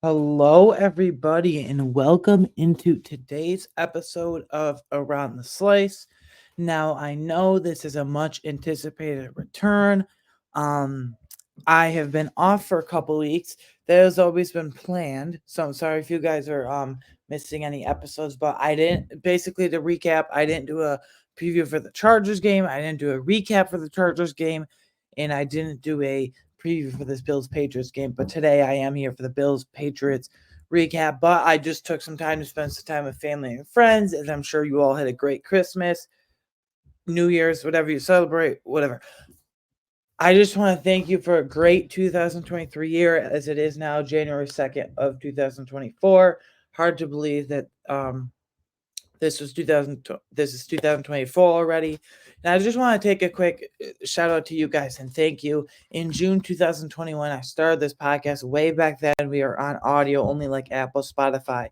Hello, everybody, and welcome into today's episode of Around the Slice. Now, I know this is a much anticipated return. Um, I have been off for a couple weeks. That has always been planned, so I'm sorry if you guys are missing any episodes. But I didn't. Basically, to recap, I didn't do a preview for the Chargers game. I didn't do a recap for the Chargers game, and I didn't do a preview for this Bills Patriots game. But today I am here for the Bills Patriots recap. But I just took some time to spend some time with family and friends, as I'm sure you all had a great Christmas, New Year's, whatever you celebrate, whatever. I just want to thank you for a great 2023 year, as it is now January 2nd of 2024. Hard to believe that this is 2024 already. And I just want to take a quick shout out to you guys and thank you. In June 2021, I started this podcast. Way back then, we are on audio only, like Apple, Spotify,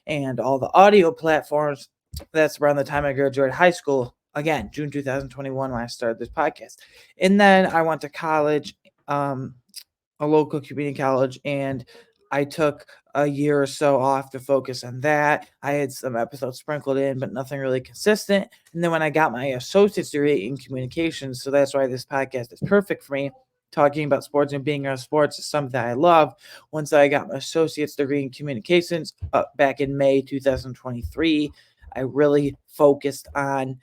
and all the audio platforms. That's around the time I graduated high school. Again, June 2021 when I started this podcast. And then I went to college, a local community college, and I took a year or so off to focus on that. I had some episodes sprinkled in, but nothing really consistent. And then when I got my associate's degree in communications, so that's why this podcast is perfect for me. Talking about sports and being around sports is something that I love. Once I got my associate's degree in communications back in May 2023, I really focused on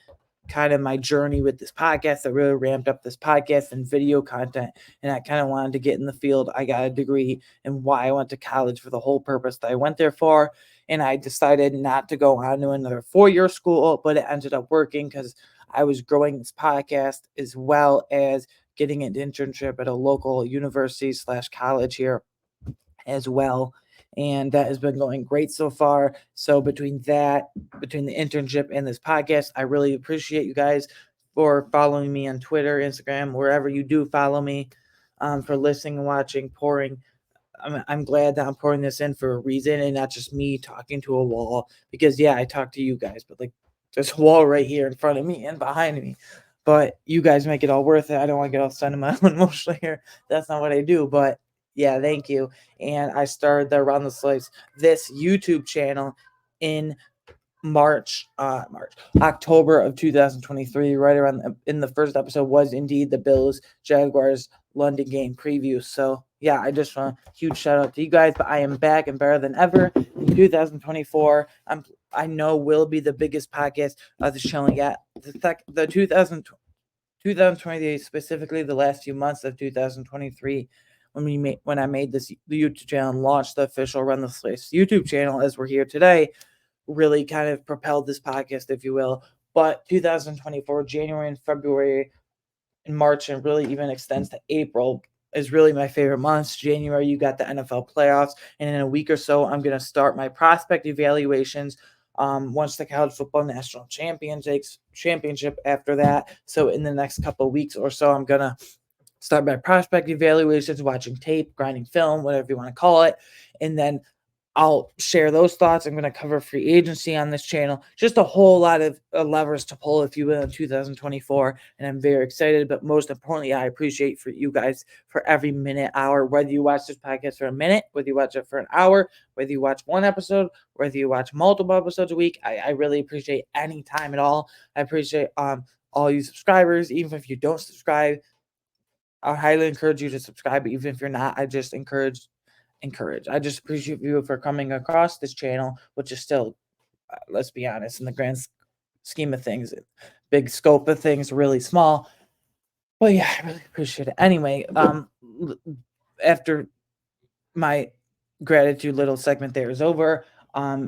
kind of my journey with this podcast. I really ramped up this podcast and video content, and I kind of wanted to get in the field. I got a degree and why I went to college for the whole purpose that I went there for. And I decided not to go on to another 4-year school, but it ended up working because I was growing this podcast as well as getting an internship at a local university slash college here as well. And that has been going great so far. So between the internship and this podcast, I really appreciate you guys for following me on Twitter, Instagram, wherever you do follow me, for listening and watching, pouring. I'm glad that I'm pouring this in for a reason and not just me talking to a wall. Because yeah, I talk to you guys, but like there's a wall right here in front of me and behind me. But you guys make it all worth it. I don't want to get all sentimental and emotional here. That's not what I do. But yeah, thank you. And I started the Around the Slice, this YouTube channel in October of 2023, right around in the first episode was indeed the Bills Jaguars London game preview. So yeah, I just want a huge shout out to you guys. But I am back and better than ever in 2024. I know will be the biggest podcast of this channel yet. The 2023, specifically the last few months of 2023, when I made this the YouTube channel and launched the official Run the Slice YouTube channel as we're here today, really kind of propelled this podcast, if you will. But 2024, January and February and March, and really even extends to April, is really my favorite months. January, you got the NFL playoffs, and in a week or so, I'm going to start my prospect evaluations. Once the college football national championship after that. So in the next couple of weeks or so, I'm gonna start my prospect evaluations, watching tape, grinding film, whatever you want to call it, and then I'll share those thoughts. I'm going to cover free agency on this channel. Just a whole lot of levers to pull, if you will, in 2024. And I'm very excited. But most importantly, I appreciate for you guys for every minute, hour, whether you watch this podcast for a minute, whether you watch it for an hour, whether you watch one episode, whether you watch multiple episodes a week. I really appreciate any time at all. I appreciate all you subscribers, even if you don't subscribe. I highly encourage you to subscribe. But even if you're not, I just encourage. I just appreciate you for coming across this channel, which is still, let's be honest, in the grand scheme of things, big scope of things, really small. But yeah, I really appreciate it. Anyway, after my gratitude little segment there is over,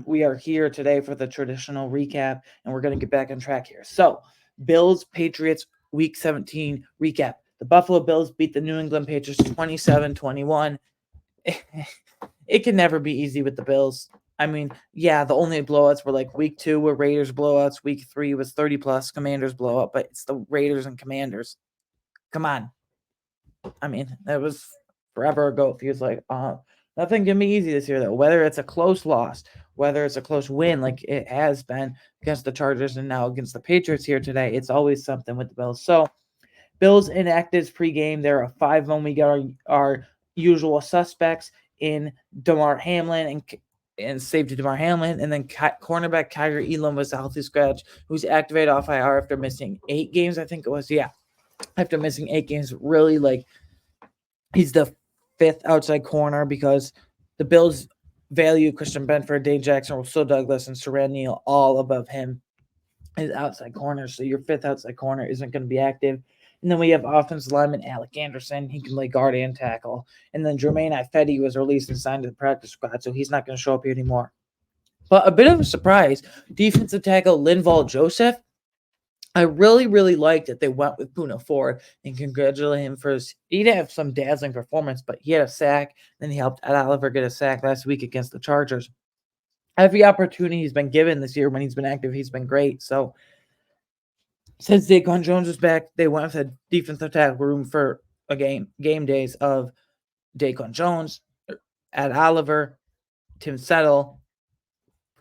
we are here today for the traditional recap, and we're going to get back on track here. So, Bills Patriots Week 17 recap. The Buffalo Bills beat the New England Patriots 27-21. It can never be easy with the Bills. I mean, yeah, the only blowouts were like week 2 were Raiders blowouts, week 3 was 30 plus Commanders blowout, but it's the Raiders and Commanders. Come on. I mean, that was forever ago. It feels like nothing can be easy this year though. Whether it's a close loss, whether it's a close win, like it has been against the Chargers and now against the Patriots here today, it's always something with the Bills. So Bills inactives pregame. They're a 5-1. We got our usual suspects in DeMar Hamlin and saved DeMar Hamlin. And then cornerback Kyrie Elam was a healthy scratch, who's activated off IR after missing 8 games, I think it was. Yeah, after missing 8 games. Really, like, he's the 5th outside corner because the Bills value Christian Benford, Dane Jackson, Russell Douglas, and Saran Neal all above him as outside corners. So your 5th outside corner isn't going to be active. And then we have offensive lineman Alec Anderson. He can play guard and tackle. And then Jermaine Ifedi was released and signed to the practice squad, so he's not going to show up here anymore. But a bit of a surprise, defensive tackle Linval Joseph. I really, really liked that they went with Poona Ford and congratulate him for his. He didn't have some dazzling performance, but he had a sack. Then he helped Ed Oliver get a sack last week against the Chargers. Every opportunity he's been given this year when he's been active, he's been great. So since Daquan Jones was back, they went with a defensive tackle room for a game days of Daquan Jones, Ed Oliver, Tim Settle,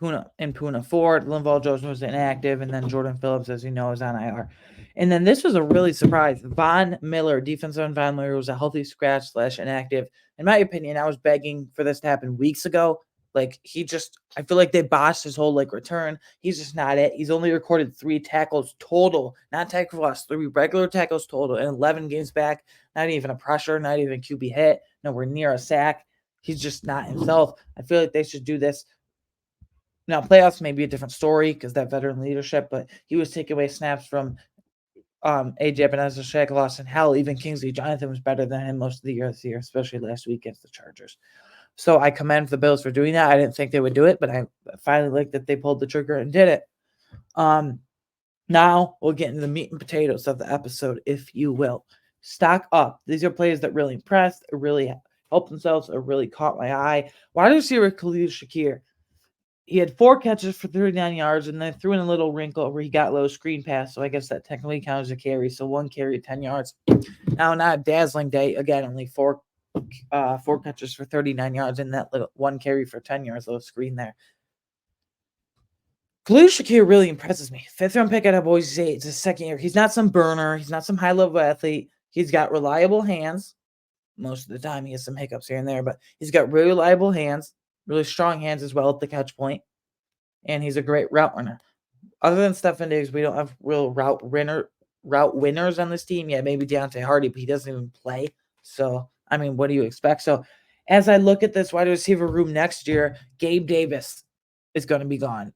Poona Ford. Linval Joseph was inactive, and then Jordan Phillips, as you know, is on IR. And then this was a really surprise. Von Miller, defensive end Von Miller, was a healthy scratch / inactive. In my opinion, I was begging for this to happen weeks ago. Like, I feel like they botched his whole, return. He's just not it. He's only recorded 3 tackles total, not tackle for loss, 3 regular tackles total, and 11 games back. Not even a pressure, not even a QB hit, nowhere near a sack. He's just not himself. I feel like they should do this. Now, playoffs may be a different story because that veteran leadership, but he was taking away snaps from A.J. Ebenezer, Shaq Lawson. Hell, even Kingsley Jonathan was better than him most of the year this year, especially last week against the Chargers. So I commend the Bills for doing that. I didn't think they would do it, but I finally liked that they pulled the trigger and did it. Now we'll get into the meat and potatoes of the episode, if you will. Stock up. These are players that really impressed, or really helped themselves, or really caught my eye. Wide receiver Khalil Shakir. He had 4 catches for 39 yards, and then threw in a little wrinkle where he got low screen pass, so I guess that technically counts as a carry. So 1 carry, 10 yards. Now, not a dazzling day. Again, only 4 catches for 39 yards, and that little 1 carry for 10 yards, little screen there. Khalil Shakir really impresses me. 5th-round pick out of Boise State. It's his 2nd year. He's not some burner. He's not some high-level athlete. He's got reliable hands. Most of the time, he has some hiccups here and there, but he's got really reliable hands, really strong hands as well at the catch point, and he's a great route runner. Other than Stefan Diggs, we don't have real route winners on this team. Yeah, maybe Deontay Hardy, but he doesn't even play. So, I mean, what do you expect? So, as I look at this wide receiver room next year, Gabe Davis is going to be gone.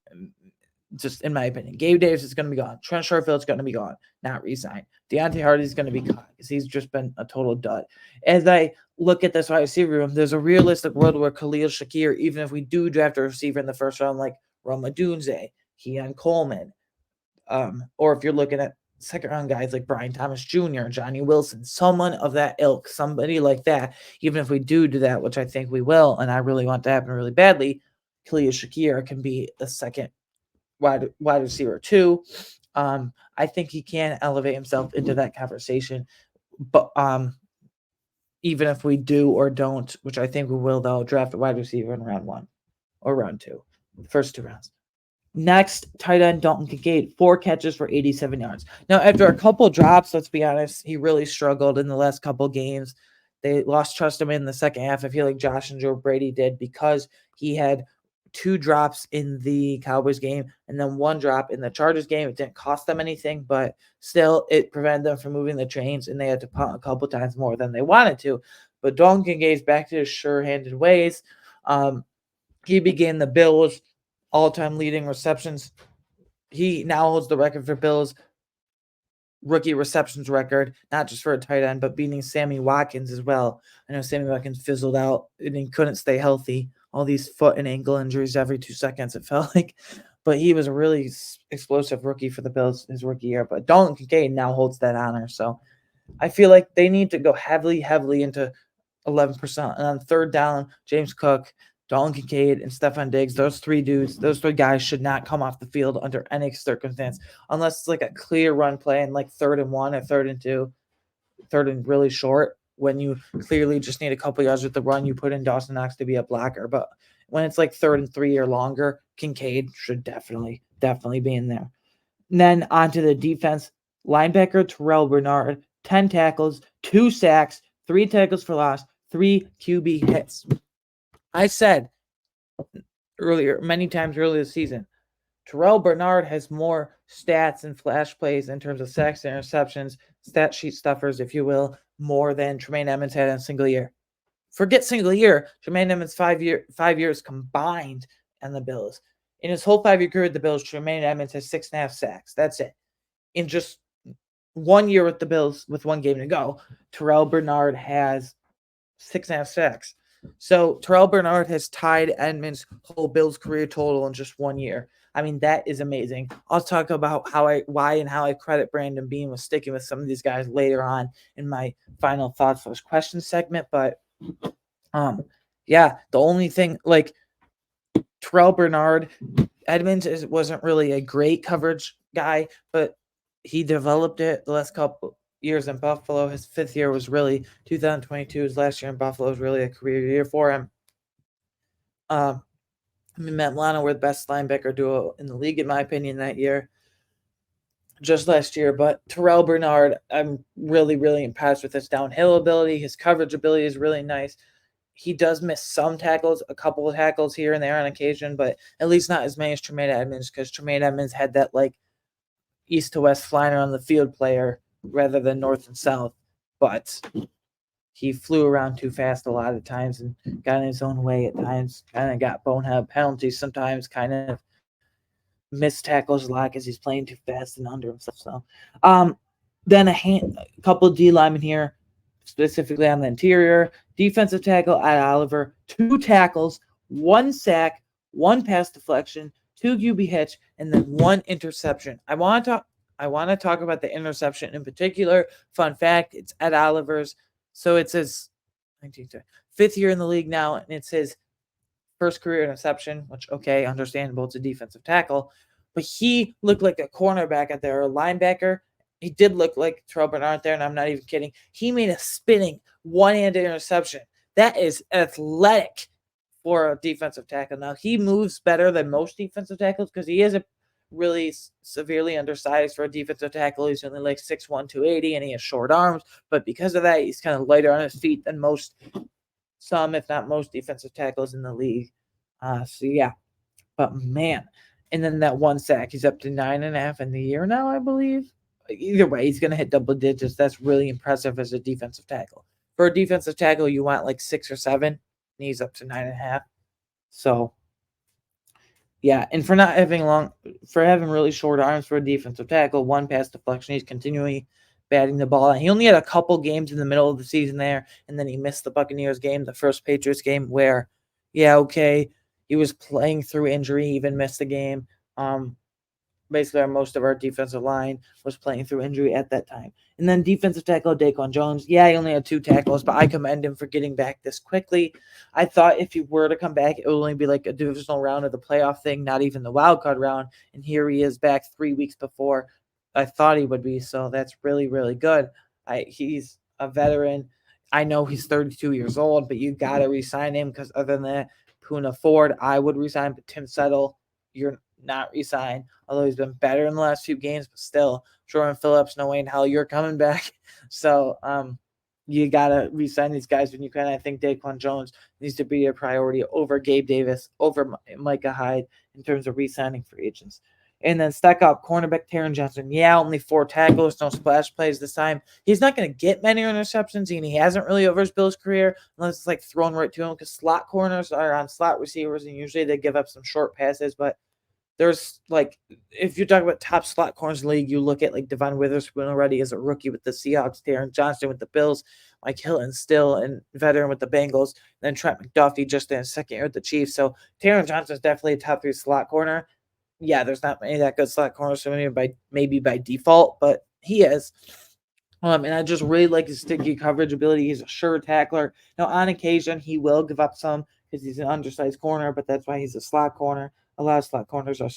Just in my opinion, Gabe Davis is going to be gone. Trent Sherfield is going to be gone, not re-signed. Deontay Hardy is going to be gone because he's just been a total dud. As I look at this wide receiver room, there's a realistic world where Khalil Shakir, even if we do draft a receiver in the first round like Rome Odunze, Keon Coleman, or if you're looking at second-round guys like Brian Thomas Jr., Johnny Wilson, someone of that ilk, somebody like that, even if we do that, which I think we will, and I really want to happen really badly, Khalil Shakir can be the second wide receiver 2. I think he can elevate himself into that conversation. But even if we do or don't, which I think we will, though, draft a wide receiver in round 1 or round 2, the first 2 rounds. Next, tight end Dalton Kincaid, 4 catches for 87 yards. Now, after a couple drops, let's be honest, he really struggled in the last couple games. They lost trust in him in the second half. I feel like Josh and Joe Brady did because he had 2 drops in the Cowboys game and then 1 drop in the Chargers game. It didn't cost them anything, but still it prevented them from moving the chains, and they had to punt a couple times more than they wanted to. But Dalton Kincaid's back to his sure-handed ways. He began the Bills' all-time leading receptions. He now holds the record for Bills' rookie receptions record, not just for a tight end, but beating Sammy Watkins as well. I know Sammy Watkins fizzled out and he couldn't stay healthy. All these foot and ankle injuries every 2 seconds, it felt like. But he was a really explosive rookie for the Bills his rookie year. But Dalton Kincaid now holds that honor. So I feel like they need to go heavily into 11%. And on 3rd down, James Cook, Dalton Kincaid, and Stefan Diggs, those 3 guys should not come off the field under any circumstance unless it's like a clear run play and like 3rd and 1 or 3rd and 2, 3rd and really short. When you clearly just need a couple yards with the run, you put in Dawson Knox to be a blocker. But when it's like 3rd and 3 or longer, Kincaid should definitely be in there. And then onto the defense, linebacker Terrell Bernard, 10 tackles, 2 sacks, 3 tackles for loss, 3 QB hits. I said many times earlier this season, Terrell Bernard has more stats and flash plays in terms of sacks and interceptions, stat sheet stuffers, if you will, more than Tremaine Edmonds had in a single year. Forget single year. Tremaine Edmonds 5 years combined and the Bills. In his whole 5-year career with the Bills, Tremaine Edmonds has 6.5 sacks. That's it. In just 1 year with the Bills, with 1 game to go, Terrell Bernard has 6.5 sacks. So Terrell Bernard has tied Edmonds' whole Bills career total in just 1 year. I mean, that is amazing. I'll talk about why and how I credit Brandon Beane with sticking with some of these guys later on in my final thoughts / questions segment. But yeah, the only thing, like, Terrell Bernard, Edmonds wasn't really a great coverage guy, but he developed it the last couple years in Buffalo. His 5th year was really 2022. His last year in Buffalo was really a career year for him. Him and Matt Milano were the best linebacker duo in the league, in my opinion, that year, just last year. But Terrell Bernard, I'm really, really impressed with his downhill ability. His coverage ability is really nice. He does miss some tackles, a couple of tackles here and there on occasion, but at least not as many as Tremaine Edmonds, because Tremaine Edmonds had that, like, east to west flying around the field player rather than north and south. But he flew around too fast a lot of times and got in his own way at times, kind of got bonehead penalties sometimes, kind of missed tackles a lot because he's playing too fast and under himself. So then a couple of D linemen here, specifically on the interior. Defensive tackle at Oliver, 2 tackles, 1 sack, 1 pass deflection, 2 QB hits, and then 1 interception. I want to talk about the interception in particular. Fun fact, it's Ed Oliver's. So it's his 5th year in the league now, and it's his first career interception, which, okay, understandable. It's a defensive tackle. But he looked like a cornerback out there, or a linebacker. He did look like Terrell Bernard there, and I'm not even kidding. He made a spinning one-handed interception. That is athletic for a defensive tackle. Now, he moves better than most defensive tackles because he is a really severely undersized for a defensive tackle. He's only like 6'1", 280, and he has short arms. But because of that, he's kind of lighter on his feet than some, if not most, defensive tackles in the league. So, yeah. But, man. And then that 1 sack, he's up to 9.5 in the year now, I believe. Either way, he's going to hit double digits. That's really impressive as a defensive tackle. For a defensive tackle, you want like 6 or 7, and he's up to 9.5. So, yeah, and for having really short arms for a defensive tackle, 1 pass deflection, he's continually batting the ball. He only had a couple games in the middle of the season there, and then he missed the Buccaneers game, the first Patriots game, where, yeah, okay, he was playing through injury, he even missed the game. Basically, most of our defensive line was playing through injury at that time. And then defensive tackle Daquan Jones. Yeah, he only had 2 tackles, but I commend him for getting back this quickly. I thought if he were to come back, it would only be like a divisional round of the playoff thing, not even the wild card round. And here he is back 3 weeks before I thought he would be. So that's really, really good. He's a veteran. I know he's 32 years old, but you got to re-sign him because other than that, Poona Ford, I would resign, but Tim Settle, you're not resign, although he's been better in the last few games, but still, Jordan Phillips, no way in hell you're coming back. So you gotta resign these guys when you can. I think Daquan Jones needs to be a priority over Gabe Davis, over Micah Hyde in terms of re-signing free agents. And then stack up cornerback Taron Johnson. Yeah, only 4 tackles, no splash plays this time. He's not going to get many interceptions, and he hasn't really over his Bills career unless it's like thrown right to him because slot corners are on slot receivers, and usually they give up some short passes, but there's, like, if you talk about top slot corners in the league, you look at like Devon Witherspoon already as a rookie with the Seahawks, Taron Johnson with the Bills, Mike Hilton still and veteran with the Bengals, and then Trent McDuffie just in his 2nd year with the Chiefs. So Taron Johnson is definitely a top 3 slot corner. Yeah, there's not many that good slot corners, so maybe by default, but he is. And I just really like his sticky coverage ability. He's a sure tackler. Now, on occasion, he will give up some because he's an undersized corner, but that's why he's a slot corner. A lot of slot corners are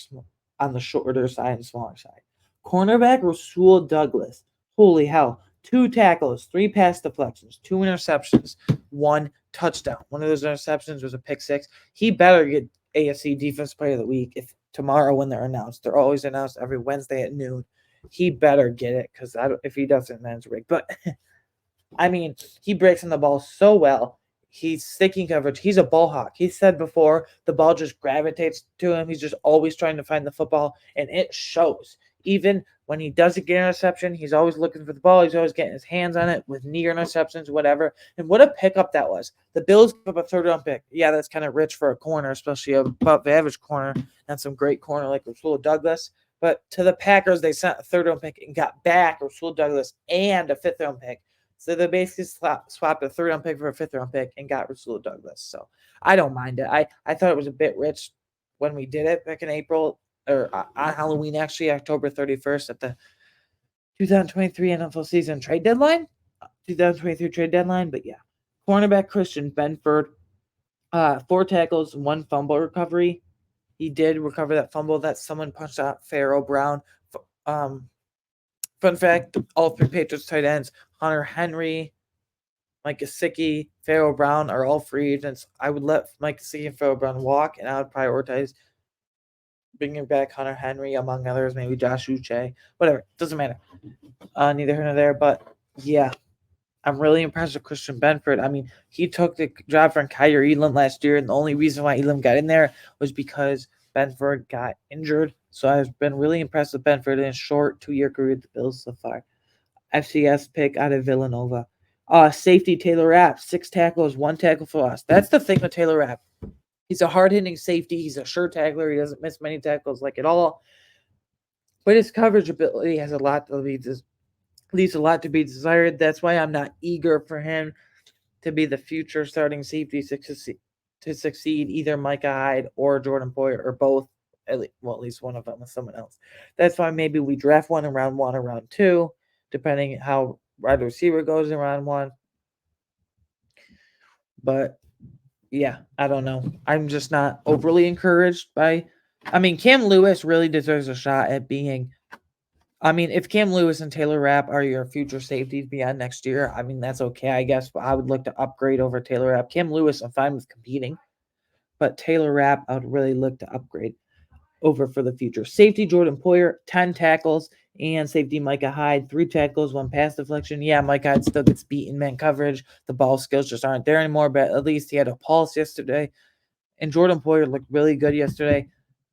on the shorter side and smaller side. Cornerback Rasul Douglas. Holy hell. 2 tackles, 3 pass deflections, 2 interceptions, 1 touchdown. One of those interceptions was a pick 6. He better get AFC Defensive Player of the Week if tomorrow when they're announced. They're always announced every Wednesday at noon. He better get it because if he doesn't, then it's rigged. But, I mean, he breaks on the ball so well. he's sticking coverage. He's a ball hawk. He said before the ball just gravitates to him. He's just always trying to find the football, and it shows. Even when he doesn't get an interception, he's always looking for the ball. He's always getting his hands on it with near interceptions, whatever. And what a pickup that was. The Bills give up a third round pick. Yeah, that's kind of rich for a corner, especially above average corner, and some great corner like Rasul Douglas. But to the Packers, they sent a third round pick and got back Rasul Douglas and a fifth round pick. So they basically swapped a third round pick for a fifth round pick and got Rasul Douglas. So I don't mind it. I thought it was a bit rich when we did it back in April or on Halloween, actually, October 31st at the 2023 NFL season trade deadline. 2023 trade deadline. But yeah, cornerback Christian Benford, 4 tackles, 1 fumble recovery. He did recover that fumble that someone punched out Pharaoh Brown. Fun fact, all 3 Patriots tight ends, Hunter Henry, Mike Gesicki, Pharaoh Brown, are all free agents. I would let Mike Gesicki and Pharaoh Brown walk, and I would prioritize bringing back Hunter Henry, among others, maybe Josh Uche, whatever. Doesn't matter. Neither here nor there, but yeah. I'm really impressed with Christian Benford. I mean, he took the job from Kyrie Elam last year, and the only reason why Elam got in there was because Benford got injured. So I've been really impressed with Benford in a short 2-year career with the Bills so far. FCS pick out of Villanova. Safety Taylor Rapp, 6 tackles, 1 tackle for loss. That's the thing with Taylor Rapp. He's a hard-hitting safety. He's a sure tackler. He doesn't miss many tackles like at all. But his coverage ability has a lot to leaves a lot to be desired. That's why I'm not eager for him to be the future starting safety to succeed either Micah Hyde or Jordan Poyer or both. At least one of them with someone else. That's why maybe we draft one in round 1 or round 2, depending how wide receiver goes in round 1. But yeah, I don't know. I'm just not overly encouraged by. I mean, Cam Lewis really deserves a shot at being. I mean, if Cam Lewis and Taylor Rapp are your future safeties beyond next year, I mean, that's okay, I guess. But I would look to upgrade over Taylor Rapp. Cam Lewis, I'm fine with competing. But Taylor Rapp, I would really look to upgrade over for the future. Safety, Jordan Poyer, 10 tackles. And safety, Micah Hyde, 3 tackles, 1 pass deflection. Yeah, Micah Hyde still gets beat in man coverage. The ball skills just aren't there anymore. But at least he had a pulse yesterday. And Jordan Poyer looked really good yesterday.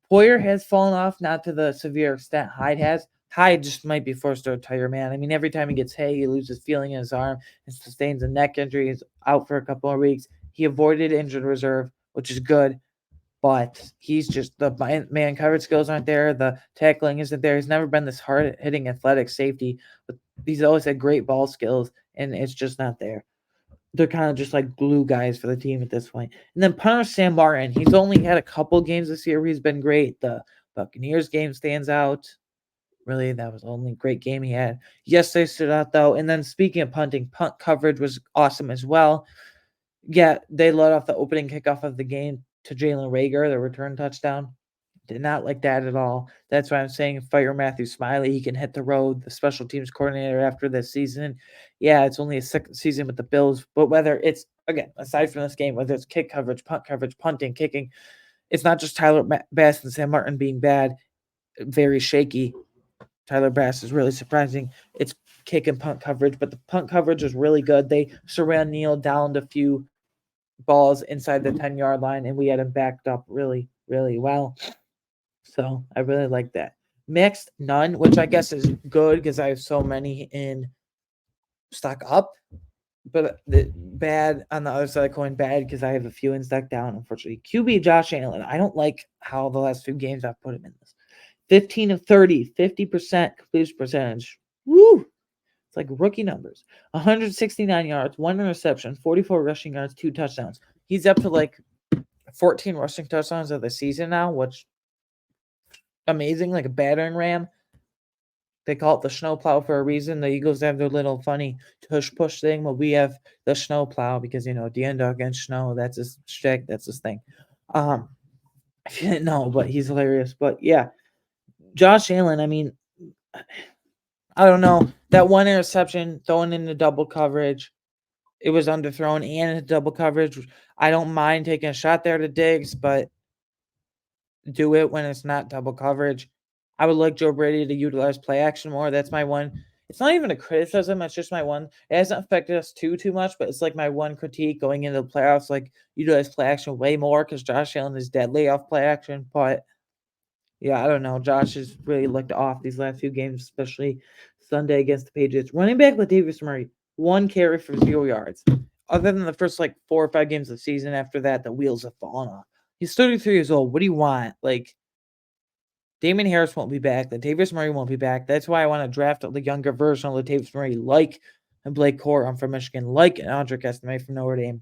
Poyer has fallen off, not to the severe extent Hyde has. Hyde just might be forced to retire, man. I mean, every time he gets hit, he loses feeling in his arm and sustains a neck injury. He's out for a couple of weeks. He avoided injured reserve, which is good, but he's just the man coverage skills aren't there. The tackling isn't there. He's never been this hard hitting athletic safety, but he's always had great ball skills, and it's just not there. They're kind of just like glue guys for the team at this point. And then punter Sam Martin, he's only had a couple games this year where he's been great. The Buccaneers game stands out. Really, that was the only great game he had. Yesterday stood out, though. And then speaking of punting, punt coverage was awesome as well. Yeah, they let off the opening kickoff of the game to Jalen Reagor, the return touchdown. Did not like that at all. That's why I'm saying fire Matthew Smiley. He can hit the road, the special teams coordinator after this season. Yeah, it's only a second season with the Bills, but whether it's, again, aside from this game, whether it's kick coverage, punting, kicking, it's not just Tyler Bass and Sam Martin being bad, very shaky. Tyler Bass is really surprising. It's kick and punt coverage, but the punt coverage is really good. They Saran Neal downed a few balls inside the 10-yard line, and we had him backed up really, really well. So I really like that. Mixed, none, which I guess is good because I have so many in stock up. But the bad on the other side of the coin, bad because I have a few in stock down, unfortunately. QB Josh Allen. I don't like how the last 2 games I've put him in this. 15 of 30, 50% completion percentage. Woo! It's like rookie numbers. 169 yards, 1 interception, 44 rushing yards, 2 touchdowns. He's up to like 14 rushing touchdowns of the season now, which amazing, like a battering ram. They call it the snowplow for a reason. The Eagles have their little funny tush push thing, but we have the snowplow because DeAndre against snow. That's his shtick. That's his thing. I didn't know, but he's hilarious. But yeah, Josh Allen. I mean, I don't know, that 1 interception thrown into double coverage. It was underthrown and into double coverage. I don't mind taking a shot there to Diggs, but do it when it's not double coverage. I would like Joe Brady to utilize play action more. That's my one It's not even a criticism, it's just my one it hasn't affected us too much, but it's, like, my one critique going into the playoffs, like, utilize play action way more because Josh Allen is deadly off play action, but, yeah, I don't know, Josh has really looked off these last few games, especially Sunday against the Patriots. Running back Latavius Murray, 1 carry for 0 yards. Other than the first, like, 4 or 5 games of the season, after that, the wheels have fallen off. He's 33 years old, what do you want? Like, Damon Harris won't be back. Latavius Murray won't be back. That's why I want to draft the younger version of Latavius Murray, like Blake Corum from Michigan, like an Audric Estime from Notre Dame.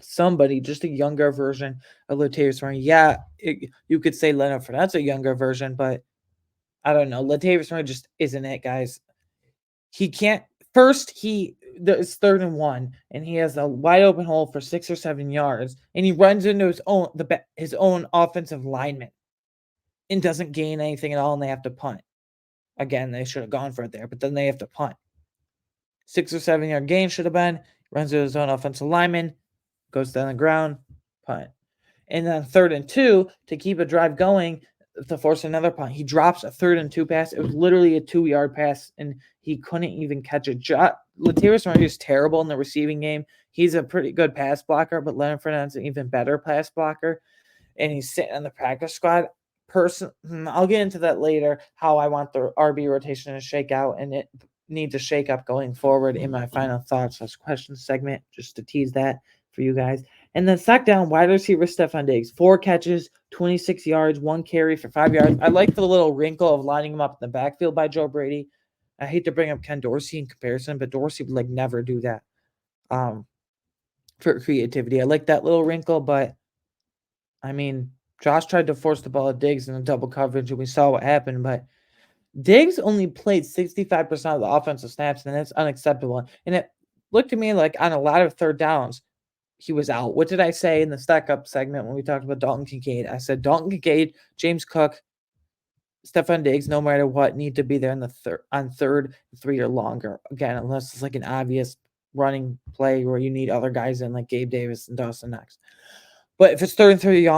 Somebody, just a younger version of Latavius Murray. Yeah, you could say Leonard Fournette's a younger version, but I don't know. Latavius Murray just isn't it, guys. He can't. First, it's 3rd and 1, and he has a wide open hole for 6 or 7 yards, and he runs into his own offensive lineman and doesn't gain anything at all, and they have to punt. Again, they should have gone for it there, but then they have to punt. 6 or 7 yard gain should have been. Runs to his own offensive lineman, goes down the ground, punt. And then 3rd and 2 to keep a drive going to force another punt. He drops a 3rd and 2 pass. It was literally a 2-yard pass, and he couldn't even catch it. Latavius Murray is terrible in the receiving game. He's a pretty good pass blocker, but Leonard Fournette's an even better pass blocker, and he's sitting on the practice squad. I'll get into that later, how I want the RB rotation to shake out, and it needs a shake up going forward in my final thoughts / questions segment, just to tease that for you guys. And then sack down wide receiver Stefon Diggs, 4 catches, 26 yards, 1 carry for 5 yards. I like the little wrinkle of lining him up in the backfield by Joe Brady. I hate to bring up Ken Dorsey in comparison, but Dorsey would like never do that for creativity. I like that little wrinkle, but I mean, Josh tried to force the ball at Diggs in a double coverage, and we saw what happened, but Diggs only played 65% of the offensive snaps, and that's unacceptable. And it looked to me like on a lot of 3rd downs, he was out. What did I say in the stack up segment when we talked about Dalton Kincaid? I said Dalton Kincaid, James Cook, Stefon Diggs, no matter what, need to be there on 3rd, 3 or longer. Again, unless it's like an obvious running play where you need other guys in like Gabe Davis and Dawson Knox. But if it's 3rd and 3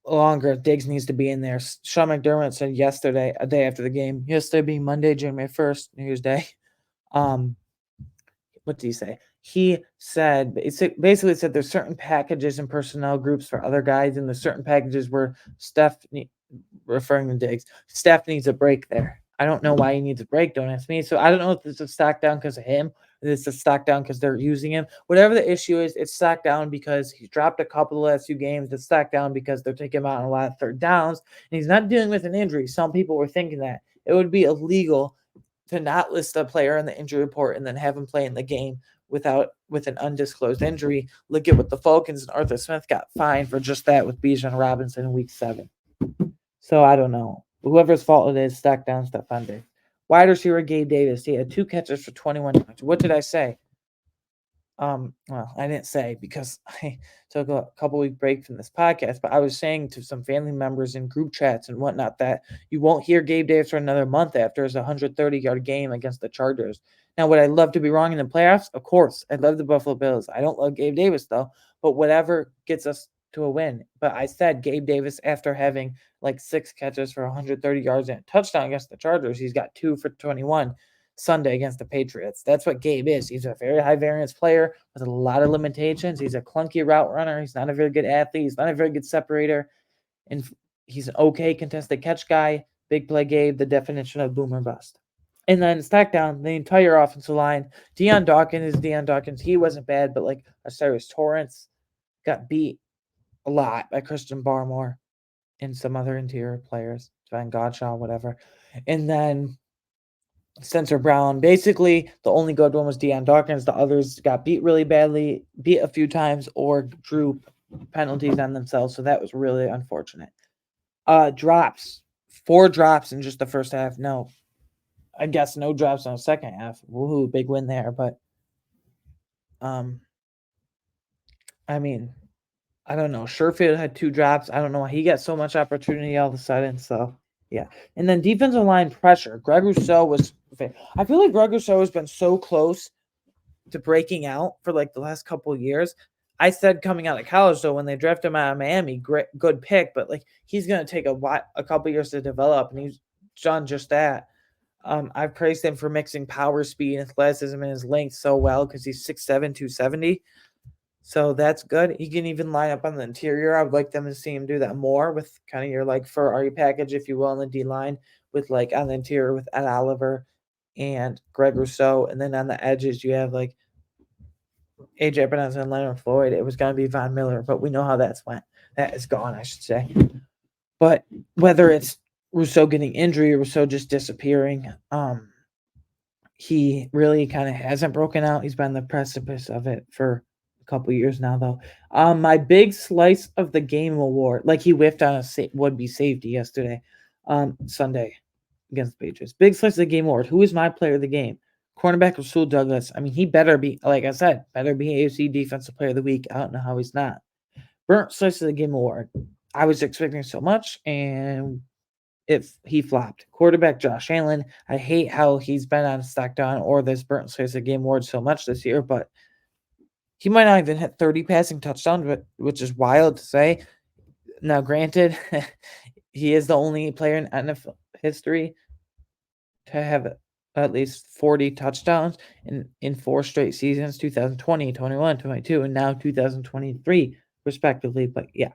longer, Diggs needs to be in there. Sean McDermott said yesterday, a day after the game, yesterday being Monday, January 1st, New Year's Day. What did he say? He basically said there's certain packages and personnel groups for other guys, and there's certain packages where referring to Diggs, Steph needs a break there. I don't know why he needs a break. Don't ask me. So I don't know if it's a stock down because of him. It's a stock down because they're using him. Whatever the issue is, it's stock down because he's dropped a couple of the last few games. It's stock down because they're taking him out on a lot of 3rd downs, and he's not dealing with an injury. Some people were thinking that it would be illegal to not list a player in the injury report and then have him play in the game with an undisclosed injury. Look at what the Falcons and Arthur Smith got fined for just that with Bijan Robinson in week 7. So I don't know. Whoever's fault it is, stack down Stefon Diggs. Wide receiver Gabe Davis. He had 2 catches for 21 yards. What did I say? Well, I didn't say because I took a couple week break from this podcast, but I was saying to some family members in group chats and whatnot that you won't hear Gabe Davis for another month after his 130-yard game against the Chargers. Now, would I love to be wrong in the playoffs? Of course. I love the Buffalo Bills. I don't love Gabe Davis, though, but whatever gets us to a win. But I said Gabe Davis, after having like 6 catches for 130 yards and a touchdown against the Chargers, he's got 2 for 21 Sunday against the Patriots. That's what Gabe is. He's a very high variance player with a lot of limitations. He's a clunky route runner. He's not a very good athlete. He's not a very good separator. And he's an okay contested catch guy. Big play Gabe, the definition of boomer bust. And then stack down the entire offensive line. Deion Dawkins is Deion Dawkins. He wasn't bad, but like Osiris Torrance got beat a lot by Christian Barmore and some other interior players, Van Godshaw, whatever. And then Spencer Brown. Basically, the only good one was Deion Dawkins. The others got beat really badly, beat a few times, or drew penalties on themselves. So that was really unfortunate. Drops. 4 drops in just the first half. No. I guess no drops on the second half. Woohoo, big win there. But I mean, I don't know. Sherfield had 2 drops. I don't know why he got so much opportunity all of a sudden. So yeah. And then defensive line pressure. Greg Rousseau I feel like Greg Rousseau has been so close to breaking out for like the last couple of years. I said coming out of college, though, when they drafted him out of Miami, good pick, but like he's going to take a couple years to develop, and he's done just that. I've praised him for mixing power, speed, and athleticism in his length so well because he's 6'7", 270. So that's good. He can even line up on the interior. I would like them to see him do that more with kind of your like Ferrari package, if you will, on the D line, with like on the interior with Ed Oliver and Greg Rousseau. And then on the edges, you have like AJ Epinez and Leonard Floyd. It was going to be Von Miller, but we know how that's went. That is gone, I should say. But whether it's Rousseau getting injury or Rousseau just disappearing, he really kind of hasn't broken out. He's been on the precipice of it for a couple years now, though. My big slice of the game award, like he whiffed on a would-be safety yesterday, Sunday against the Patriots. Big slice of the game award. Who is my player of the game? Cornerback Rasul Douglas. I mean, he better be, like I said, better be AFC Defensive Player of the Week. I don't know how he's not. Burnt slice of the game award. I was expecting so much, and if he flopped. Quarterback Josh Allen. I hate how he's been on stock down or this burnt slice of the game award so much this year, but he might not even hit 30 passing touchdowns, which is wild to say. Now, granted, he is the only player in NFL history to have at least 40 touchdowns in 4 straight seasons, 2020, 21, 22, and now 2023, respectively. But yeah,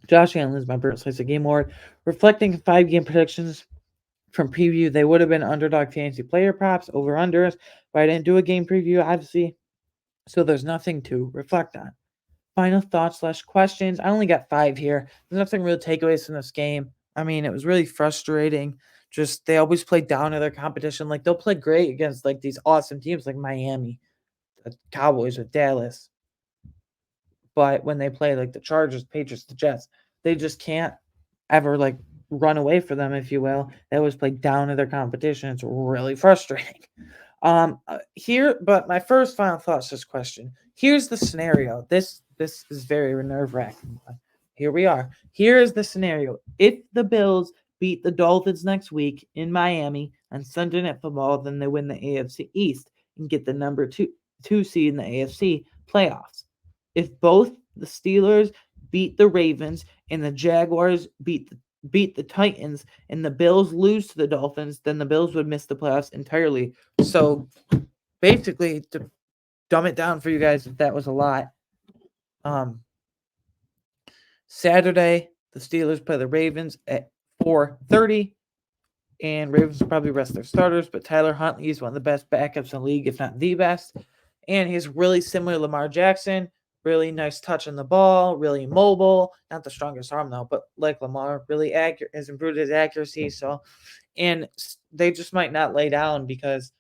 Josh Allen is my burnt slice of game award. Reflecting 5-game predictions from preview, they would have been underdog fantasy player props, over-unders, but I didn't do a game preview, obviously, so there's nothing to reflect on. Final thoughts / questions. I only got 5 here. There's nothing real takeaways from this game. I mean, it was really frustrating. Just they always play down to their competition. Like they'll play great against like these awesome teams like Miami, the Cowboys, or Dallas. But when they play like the Chargers, Patriots, the Jets, they just can't ever like run away for them, if you will. They always play down to their competition. It's really frustrating. But my first final thoughts this question. Here's the scenario. This is very nerve-wracking. Here we are. Here is the scenario. If the Bills beat the Dolphins next week in Miami on Sunday Night Football, then they win the AFC East and get the number two seed in the AFC playoffs. If both the Steelers beat the Ravens and the Jaguars beat the Titans and the Bills lose to the Dolphins, then the Bills would miss the playoffs entirely. So basically, to dumb it down for you guys, if that was a lot, Saturday, the Steelers play the Ravens at 4:30, and Ravens will probably rest their starters, but Tyler Huntley is one of the best backups in the league, if not the best, and he's really similar to Lamar Jackson. Really nice touch on the ball, really mobile. Not the strongest arm though, but like Lamar, really accurate. Has improved his accuracy. So, and they just might not lay down because,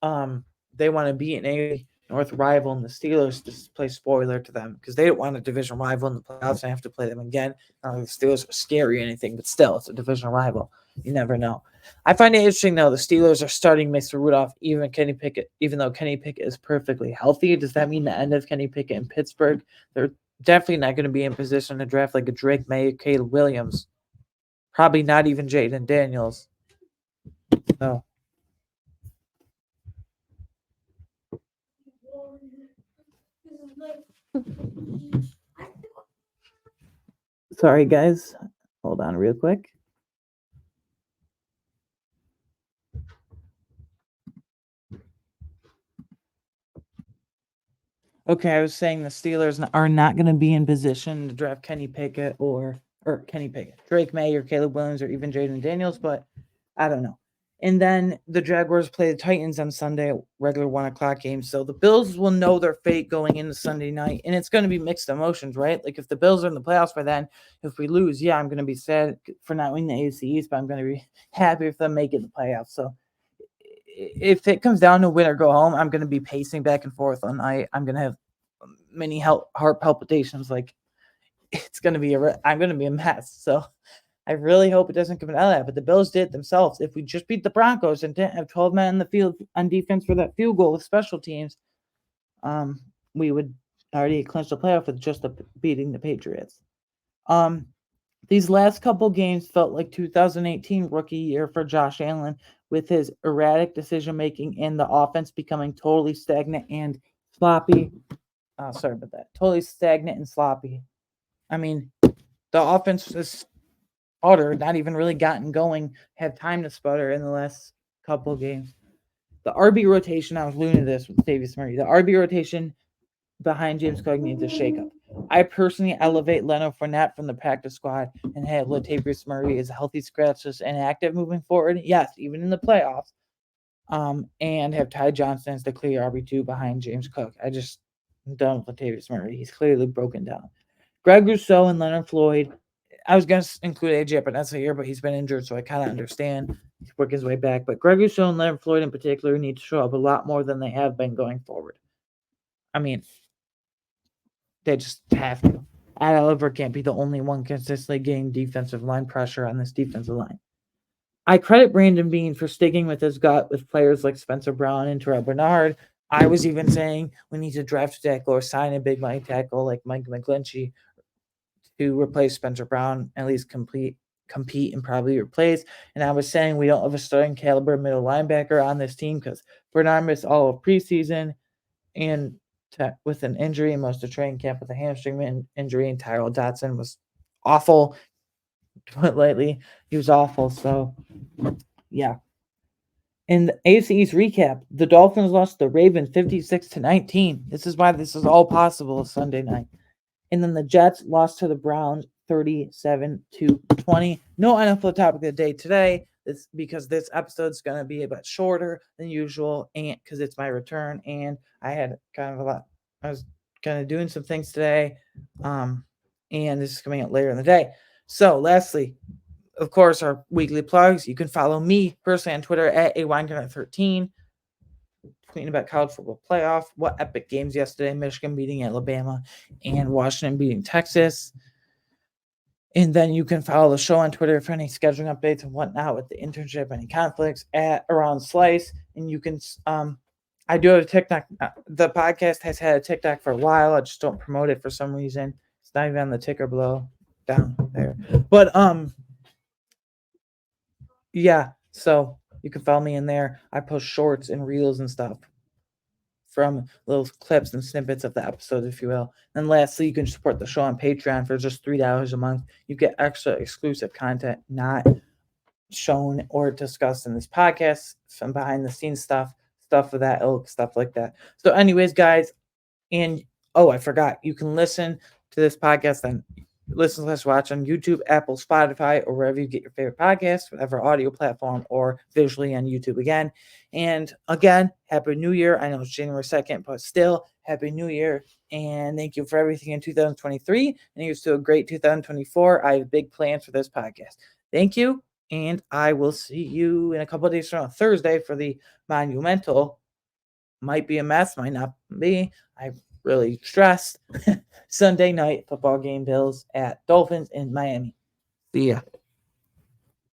they want to beat an A North rival, and the Steelers just play spoiler to them because they don't want a division rival in the playoffs and have to play them again. Not like the Steelers are scary or anything, but still, it's a division rival. You never know. I find it interesting though. The Steelers are starting Mason Rudolph, even though Kenny Pickett is perfectly healthy. Does that mean the end of Kenny Pickett in Pittsburgh? They're definitely not going to be in position to draft like a Drake May, Caleb Williams. Probably not even Jaden Daniels. So. Sorry, guys. Hold on real quick. Okay, I was saying the Steelers are not going to be in position to draft Kenny Pickett Drake May or Caleb Williams or even Jaden Daniels, but I don't know. And then the Jaguars play the Titans on Sunday, regular 1:00 game. So the Bills will know their fate going into Sunday night, and it's going to be mixed emotions, right? Like if the Bills are in the playoffs by then, if we lose, yeah, I'm going to be sad for not winning the AFC East, but I'm going to be happy if they make it the playoffs. So if it comes down to win or go home, I'm going to be pacing back and forth all night. I'm going to have many heart palpitations. Like it's going to be I'm going to be a mess. So I really hope it doesn't come out of that. But the Bills did it themselves. If we just beat the Broncos and didn't have 12 men in the field on defense for that field goal with special teams, we would already clinch the playoff with just beating the Patriots. These last couple games felt like 2018 rookie year for Josh Allen with his erratic decision making and the offense becoming totally stagnant and sloppy. Sorry about that. Totally stagnant and sloppy. I mean, the offense is sputtered, not even really gotten going, had time to sputter in the last couple games. The RB rotation, I was alluding to this with Latavius Murray. The RB rotation behind James Cook needs a shakeup. I personally elevate Leonard Fournette from the practice squad and have Latavius Murray as a healthy scratch, just inactive moving forward. Yes, even in the playoffs. And have Ty Johnson as the clear RB2 behind James Cook. I just am done with Latavius Murray. He's clearly broken down. Greg Rousseau and Leonard Floyd. I was going to include AJ Epinesa here, but he's been injured, so I kind of understand. He's working his way back. But Greg Rousseau and Leonard Floyd in particular need to show up a lot more than they have been going forward. I mean, they just have to. Ad Oliver can't be the only one consistently getting defensive line pressure on this defensive line. I credit Brandon Beane for sticking with his gut with players like Spencer Brown and Terrell Bernard. I was even saying we need to draft a tackle or sign a big money tackle like Mike McGlinchey to replace Spencer Brown, at least compete and probably replace. And I was saying we don't have a starting caliber middle linebacker on this team because Bernard missed all of preseason and with an injury and most of training camp with a hamstring injury. And Tyrell Dotson was awful, to put it lightly. He was awful. So, yeah. In the AFC East recap, the Dolphins lost the Ravens 56-19. This is why this is all possible Sunday night. And then the Jets lost to the Browns 37-20. No NFL topic of the day today. It's because this episode's going to be a bit shorter than usual, and because it's my return, and I had kind of a lot. I was kind of doing some things today, and this is coming out later in the day. So, lastly, of course, our weekly plugs. You can follow me personally on Twitter at aweingarten13. Tweeting about college football playoff. What epic games yesterday. Michigan beating Alabama and Washington beating Texas. And then you can follow the show on Twitter for any scheduling updates and whatnot with the internship, any conflicts at Around Slice. And you can, I do have a TikTok. The podcast has had a TikTok for a while. I just don't promote it for some reason. It's not even on the ticker below down there. But, yeah, so you can follow me in there. I post shorts and reels and stuff from little clips and snippets of the episode, if you will. And lastly, you can support the show on Patreon for just $3 a month. You get extra exclusive content not shown or discussed in this podcast, some behind the scenes stuff of that ilk, stuff like that. So anyways, guys, and I forgot, you can listen to this podcast and watch on YouTube, Apple, Spotify, or wherever you get your favorite podcasts, whatever audio platform, or visually on YouTube again. And again, Happy New Year. I know it's January 2nd, but still, Happy New Year. And thank you for everything in 2023. And here's to a great 2024. I have big plans for this podcast. Thank you. And I will see you in a couple of days from Thursday for the Monumental. Might be a mess, might not be. I'm really stressed. Sunday night football game, Bills at Dolphins in Miami. See ya.